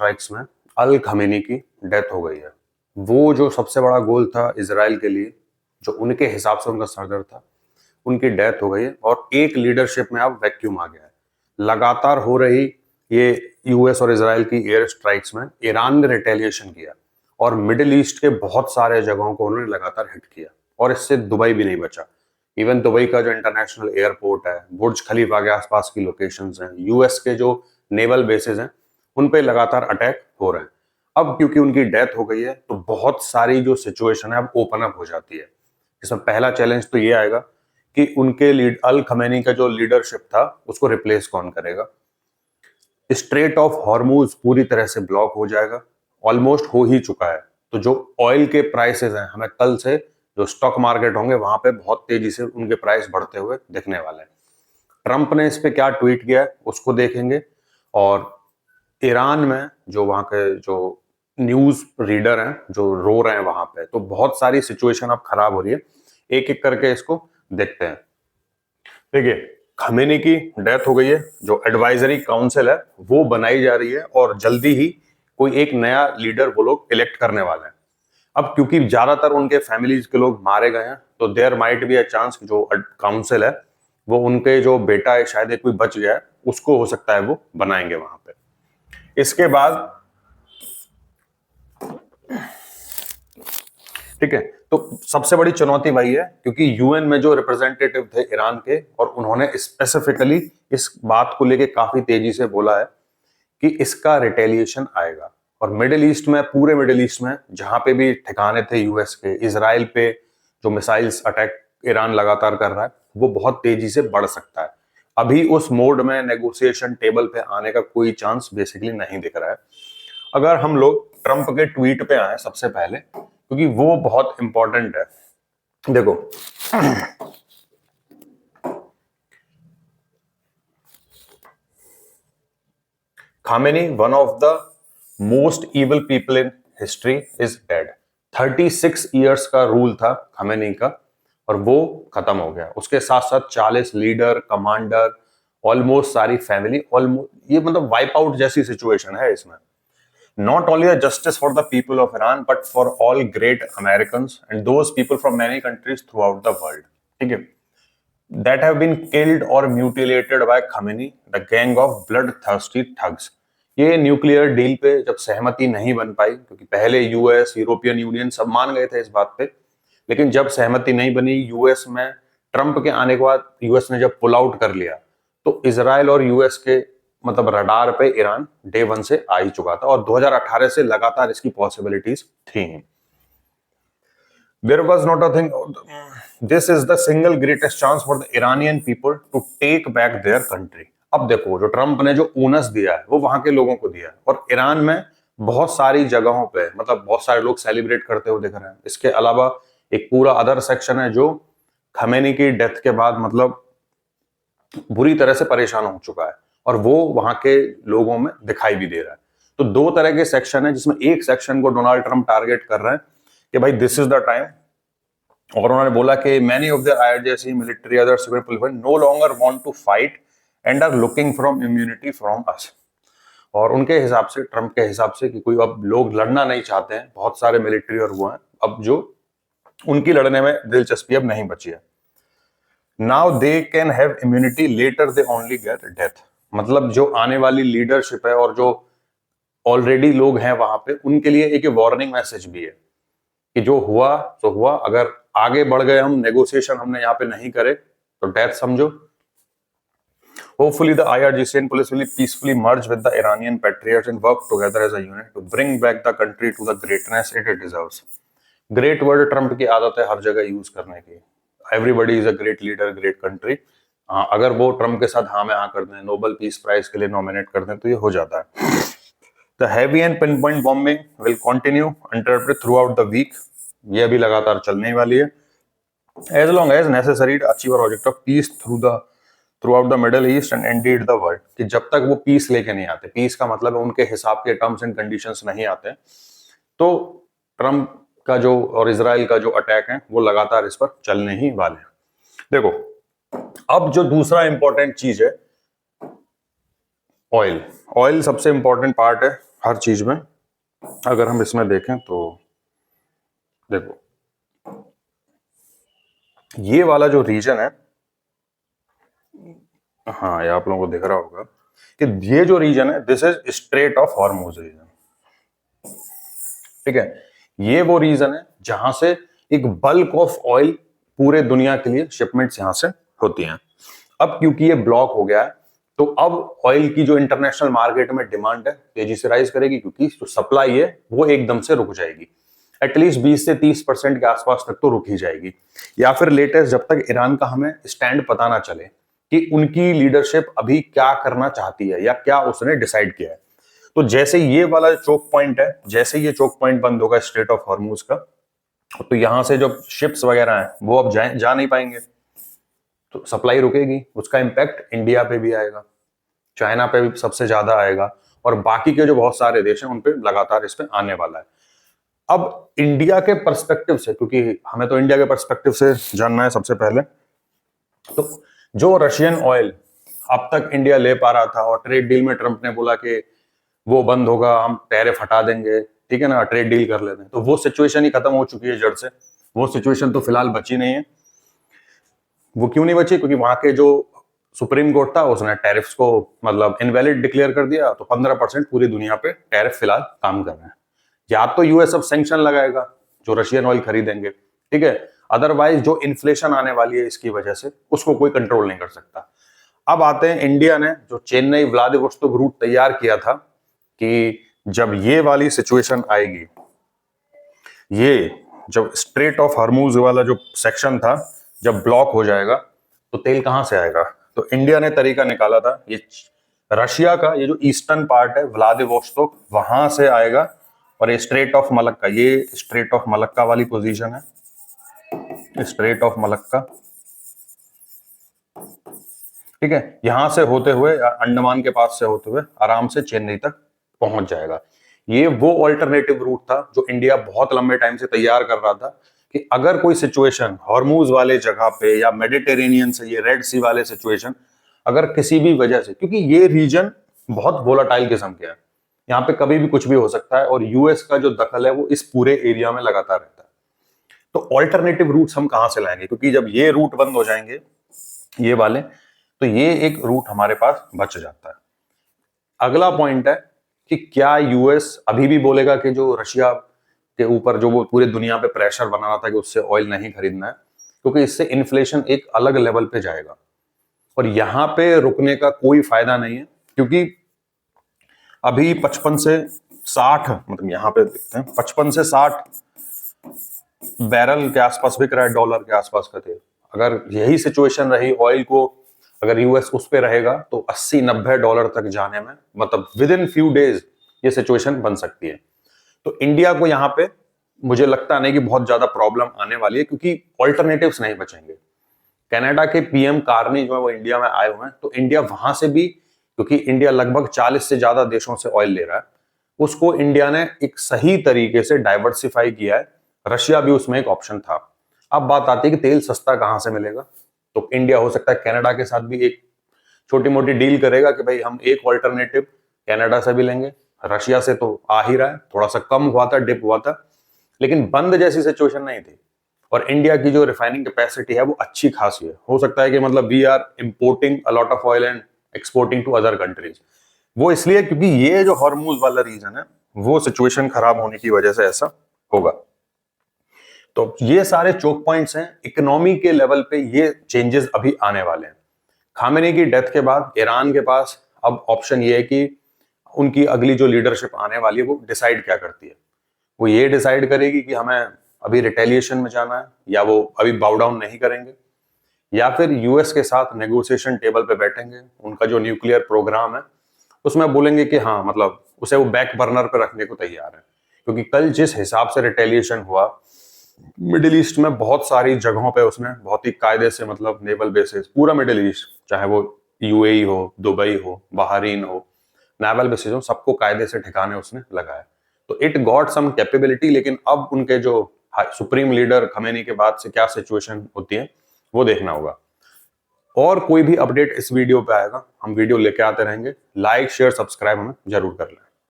Strikes में अल Khamenei की death हो गई है। वो जो सबसे बड़ा गोल था इसराइल के लिए, जो उनके हिसाब से उनका सरदर था, उनकी डेथ हो गई है और एक लीडरशिप में अब वैक्यूम आ गया है। लगातार हो रही ये यूएस और इसराइल की एयर स्ट्राइक्स में ईरान ने रिटेलिएशन किया और मिडिल ईस्ट के बहुत सारे जगहों को उन्होंने लगातार हिट किया और इससे दुबई भी नहीं बचा। इवन दुबई का जो इंटरनेशनल एयरपोर्ट है, बुर्ज खलीफा के आसपास की लोकेशंस हैं, यूएस के जो नेवल बेसिस हैं, उन पे लगातार अटैक हो रहे हैं। अब क्योंकि उनकी डेथ हो गई है तो बहुत सारी जो सिचुएशन है अब ओपन अप हो जाती है। इसमें पहला चैलेंज तो ये आएगा कि उनके अल खमेनी का जो लीडरशिप था उसको रिप्लेस कौन करेगा। स्ट्रेट ऑफ हॉर्मूज पूरी तरह से ब्लॉक हो जाएगा, ऑलमोस्ट हो ही चुका है। तो जो ऑयल के प्राइसेस हैं, हमें कल से जो स्टॉक मार्केट होंगे वहां पे बहुत तेजी से उनके प्राइस बढ़ते हुए दिखने वाले हैं। ट्रंप ने इस पे क्या ट्वीट किया है उसको देखेंगे और ईरान में जो वहां के जो न्यूज रीडर हैं जो रो रहे हैं वहां पे, तो बहुत सारी सिचुएशन अब खराब हो रही है। एक एक करके इसको देखते हैं। देखिए, खमेनी की डेथ हो गई है, जो एडवाइजरी काउंसिल है वो बनाई जा रही है और जल्दी ही कोई एक नया लीडर वो लोग इलेक्ट करने वाले हैं। अब क्योंकि ज्यादातर उनके फैमिलीज के लोग मारे गए हैं तो there might be a chance जो काउंसिल है वो उनके जो बेटा है, शायद एक कोई बच गया है, उसको हो सकता है वो बनाएंगे वहां पे। इसके बाद ठीक है, तो सबसे बड़ी चुनौती वही है क्योंकि यूएन में जो रिप्रेजेंटेटिव थे ईरान के, और उन्होंने स्पेसिफिकली इस बात को लेके काफी तेजी से बोला है कि इसका रिटेलिएशन आएगा। और मिडिल ईस्ट में, पूरे मिडिल ईस्ट में जहां पे भी ठिकाने थे यूएस के, इसराइल पे जो मिसाइल्स अटैक ईरान लगातार कर रहा है वो बहुत तेजी से बढ़ सकता है। अभी उस मोड में नेगोशिएशन टेबल पे आने का कोई चांस बेसिकली नहीं दिख रहा है। अगर हम लोग ट्रंप के ट्वीट पे आए सबसे पहले, क्योंकि वो बहुत इंपॉर्टेंट है। देखो, Khamenei, one of the most evil people in history, is dead. 36 years का रूल था खामेनी का और वो खत्म हो गया। उसके साथ साथ 40 लीडर, कमांडर, ऑलमोस्ट सारी फैमिली, ऑलमोस्ट ये मतलब वाइप आउट जैसी सिचुएशन है इसमें। Not only a justice for the people of Iran, but for all great Americans and those people from many countries throughout the world. ठीक है, that have been killed or mutilated by Khamenei, the gang of bloodthirsty thugs. ये nuclear deal पे जब सहमति नहीं बन पाई, क्योंकि पहले यूएस, यूरोपियन यूनियन सब मान गए थे इस बात पे, लेकिन जब सहमति नहीं बनी यूएस में, ट्रंप के आने के बाद यूएस ने जब पुल आउट कर लिया, तो इसराइल और यूएस के मतलब रडार पे ईरान डे वन से आ ही चुका था और 2018 से लगातार इसकी पॉसिबिलिटीज थी। There was not a thing. This is the single greatest chance for the Iranian people to take back their country. अब देखो, जो ट्रंप ने जो ओनस दिया है वो वहां के लोगों को दिया है और ईरान में बहुत सारी जगहों पे मतलब बहुत सारे लोग सेलिब्रेट करते हुए दिख रहे हैं। इसके अलावा एक पूरा अदर सेक्शन है जो खमेनी की डेथ के बाद मतलब बुरी तरह से परेशान हो चुका है और वो वहां के लोगों में दिखाई भी दे रहा है। तो दो तरह के सेक्शन है, जिसमें एक सेक्शन को डोनाल्ड ट्रंप टारगेट कर रहे हैं कि भाई दिस इज द टाइम, और उन्होंने बोला कि many of there IRGC military other civil people no longer want to fight and are looking from immunity from us. और उनके हिसाब से, ट्रंप के हिसाब से, कि कोई अब लोग लड़ना नहीं चाहते हैं, बहुत सारे मिलिट्री और वो हैं अब जो उनकी लड़ने में दिलचस्पी अब नहीं बची है। Now they can have immunity, later they only get death. मतलब जो आने वाली लीडरशिप है और जो ऑलरेडी लोग हैं वहां पे, उनके लिए एक वार्निंग मैसेज भी है कि जो हुआ तो हुआ, अगर आगे बढ़ गए हम, नेगोशिएशन हमने यहाँ पे नहीं करे तो डेथ समझो। Hopefully the IRGC and police will peacefully merge with the Iranian patriots and work together as a unit to bring back the country to the greatness it deserves. Great word Trump की आदत है हर जगह use करने की। Everybody is a great leader, great country. अगर वो Trump के साथ हाँ में हाँ कर दें, नोबेल पीस प्राइज के लिए नॉमिनेट कर दें, तो ये हो जाता है। The heavy and pin point bombing will continue uninterrupted through the week. ये अभी लगातार चलने वाली है। As long as necessary to achieve object of peace through the Middle East and indeed the world. कि जब तक वो पीस लेके नहीं आते, पीस का मतलब है उनके हिसाब के टर्म्स एंड कंडीशंस नहीं आते, तो ट्रंप का जो और इजराइल का जो अटैक है वो लगातार इस पर चलने ही वाले हैं। देखो, अब जो दूसरा इंपॉर्टेंट चीज है, ऑयल सबसे इंपॉर्टेंट पार्ट है हर चीज में अगर हम इसमें देखें तो देखो, ये वाला जो रीजन है, हाँ ये आप लोगों को दिख रहा होगा कि ये जो रीजन है this is strait of Hormuz region, ठीक है। ये वो रीजन है जहां से एक बल्क ऑफ ऑयल पूरे दुनिया के लिए शिपमेंट्स यहां से होती हैं। अब क्योंकि ये ब्लॉक हो गया है तो अब ऑयल की जो इंटरनेशनल मार्केट में डिमांड है तेजी से राइज करेगी, क्योंकि जो सप्लाई है वो एकदम से रुक जाएगी, एटलीस्ट 20 से 30% के आसपास तक तो रुक ही जाएगी। या फिर लेटेस्ट जब तक ईरान का हमें स्टैंड पता ना चले कि उनकी लीडरशिप अभी क्या करना चाहती है या क्या उसने डिसाइड किया है। तो जैसे ये वाला चोक पॉइंट है, जैसे ये चोक पॉइंट बंद होगा स्ट्रेट ऑफ हॉर्मुज का, तो यहां से जो शिप्स वगैरह हैं वो अब जा नहीं पाएंगे, तो सप्लाई रुकेगी। उसका इंपैक्ट इंडिया पे भी आएगा, चाइना पे भी सबसे ज्यादा आएगा, और बाकी के जो बहुत सारे देश हैं उन पे लगातार इस पे आने वाला है। अब इंडिया के पर्सपेक्टिव से, क्योंकि हमें तो इंडिया के पर्सपेक्टिव से जानना है सबसे पहले, तो जो रशियन ऑयल अब तक इंडिया ले पा रहा था और ट्रेड डील में ट्रंप ने बोला कि वो बंद होगा, हम टैरिफ हटा देंगे, ठीक है ना, ट्रेड डील कर लेते हैं, तो वो सिचुएशन ही खत्म हो चुकी है जड़ से। वो सिचुएशन तो फिलहाल बची नहीं है। वो क्यों नहीं बची? क्योंकि वहां के जो सुप्रीम कोर्ट था उसने टैरिफ्स को मतलब इनवैलिड डिक्लेयर कर दिया, तो 15% पूरी दुनिया पे टैरिफ फिलहाल काम कर रहे हैं। या तो यूएस अब सैंक्शन लगाएगा जो रशियन ऑयल खरीदेंगे, ठीक है, अदरवाइज जो इन्फ्लेशन आने वाली है इसकी वजह से उसको कोई कंट्रोल नहीं कर सकता। अब आते हैं इंडिया ने जो चेन्नई व्लादिवोस्तोक रूट तैयार किया था कि जब ये वाली सिचुएशन आएगी, ये जब स्ट्रेट ऑफ हॉर्मुज वाला जो सेक्शन था जब ब्लॉक हो जाएगा तो तेल कहां से आएगा? तो इंडिया ने तरीका निकाला था, ये रशिया का ये जो ईस्टर्न पार्ट है व्लादिवोस्तोक वहां से आएगा, और ये स्ट्रेट ऑफ मलक्का, ये स्ट्रेट ऑफ मलक्का वाली पोजीशन है, स्ट्रेट ऑफ मलक्का, ठीक है, यहां से होते हुए अंडमान के पास से होते हुए आराम से चेन्नई तक पहुंच जाएगा। ये वो ऑल्टरनेटिव रूट था जो इंडिया बहुत लंबे टाइम से तैयार कर रहा था कि अगर कोई सिचुएशन हॉर्मुज वाले जगह पे या मेडिटेरेनियन से ये रेड सी वाले सिचुएशन अगर किसी भी वजह से, क्योंकि ये रीजन बहुत वोलाटाइल किस्म के है, यहाँ पे कभी भी कुछ भी हो सकता है, और यूएस का जो दखल है वो इस पूरे एरिया में लगातार रहता है। तो ऑल्टरनेटिव रूट्स हम कहां से लाएंगे? क्योंकि जब ये रूट बंद हो जाएंगे ये वाले, तो ये एक रूट हमारे पास बच जाता है। अगला पॉइंट है कि क्या यूएस अभी भी बोलेगा कि जो रशिया के ऊपर जो वो पूरे दुनिया पे प्रेशर बना रहा था कि उससे ऑयल नहीं खरीदना है, क्योंकि इससे इन्फ्लेशन एक अलग लेवल पे जाएगा और यहां पे रुकने का कोई फायदा नहीं है, क्योंकि अभी 55 से 60, मतलब यहां पे देखते हैं 55 से 60 बैरल के आसपास बिक रहा है, डॉलर के आसपास का तेल। अगर यही सिचुएशन रही ऑयल को, अगर यूएस उस पे रहेगा तो 80-90 डॉलर तक जाने में मतलब विद इन फ्यू डेज ये सिचुएशन बन सकती है। तो इंडिया को यहाँ पे मुझे लगता नहीं कि बहुत ज्यादा प्रॉब्लम आने वाली है, क्योंकि ऑल्टरनेटिव्स नहीं बचेंगे। कनाडा के पीएम कार्नी जो है वो इंडिया में आए हुए हैं, तो इंडिया वहां से भी, क्योंकि इंडिया लगभग 40 से ज्यादा देशों से ऑयल ले रहा है, उसको इंडिया ने एक सही तरीके से डाइवर्सिफाई किया है। रशिया भी उसमें एक ऑप्शन था। अब बात आती है कि तेल सस्ता कहां से मिलेगा, तो इंडिया हो सकता है कनाडा के साथ भी एक छोटी मोटी डील करेगा कि भाई हम एक ऑल्टरनेटिव कनाडा से भी लेंगे। रशिया से तो आ ही रहा है, थोड़ा सा कम हुआ था, डिप हुआ था, लेकिन बंद जैसी सिचुएशन नहीं थी। और इंडिया की जो रिफाइनिंग कैपेसिटी है वो अच्छी खासी है। हो सकता है कि मतलब we are importing a lot of oil and exporting to other countries. वो इसलिए क्योंकि ये जो हॉर्मुज वाला रीजन है वो सिचुएशन खराब होने की वजह से ऐसा होगा। तो ये सारे चोक पॉइंट्स हैं, इकोनॉमी के लेवल पे ये चेंजेस अभी आने वाले हैं। खामेनी की डेथ के बाद ईरान के पास अब ऑप्शन ये है कि उनकी अगली जो लीडरशिप आने वाली है वो डिसाइड क्या करती है। वो ये डिसाइड करेगी कि हमें अभी रिटेलिएशन में जाना है, या वो अभी बाउ डाउन नहीं करेंगे, या फिर यूएस के साथ नेगोशिएशन टेबल पे बैठेंगे। उनका जो न्यूक्लियर प्रोग्राम है उसमें बोलेंगे कि हाँ, मतलब उसे वो बैक बर्नर पे रखने को तैयार है। क्योंकि कल जिस हिसाब से रिटेलिएशन हुआ मिडिल ईस्ट में, बहुत सारी जगहों पे उसने बहुत ही कायदे से, मतलब नेवल बेसिस पूरा मिडिल ईस्ट, चाहे वो यूएई हो, दुबई हो, बहरीन हो, नेवल बेसिस हो, सबको कायदे से ठिकाने उसने लगाया। तो इट गॉट सम कैपेबिलिटी। लेकिन अब उनके जो सुप्रीम लीडर खमेनी के बाद से क्या सिचुएशन होती है वो देखना होगा। और कोई भी अपडेट इस वीडियो पे आएगा, हम वीडियो लेके आते रहेंगे। लाइक शेयर सब्सक्राइब हमें जरूर कर लें।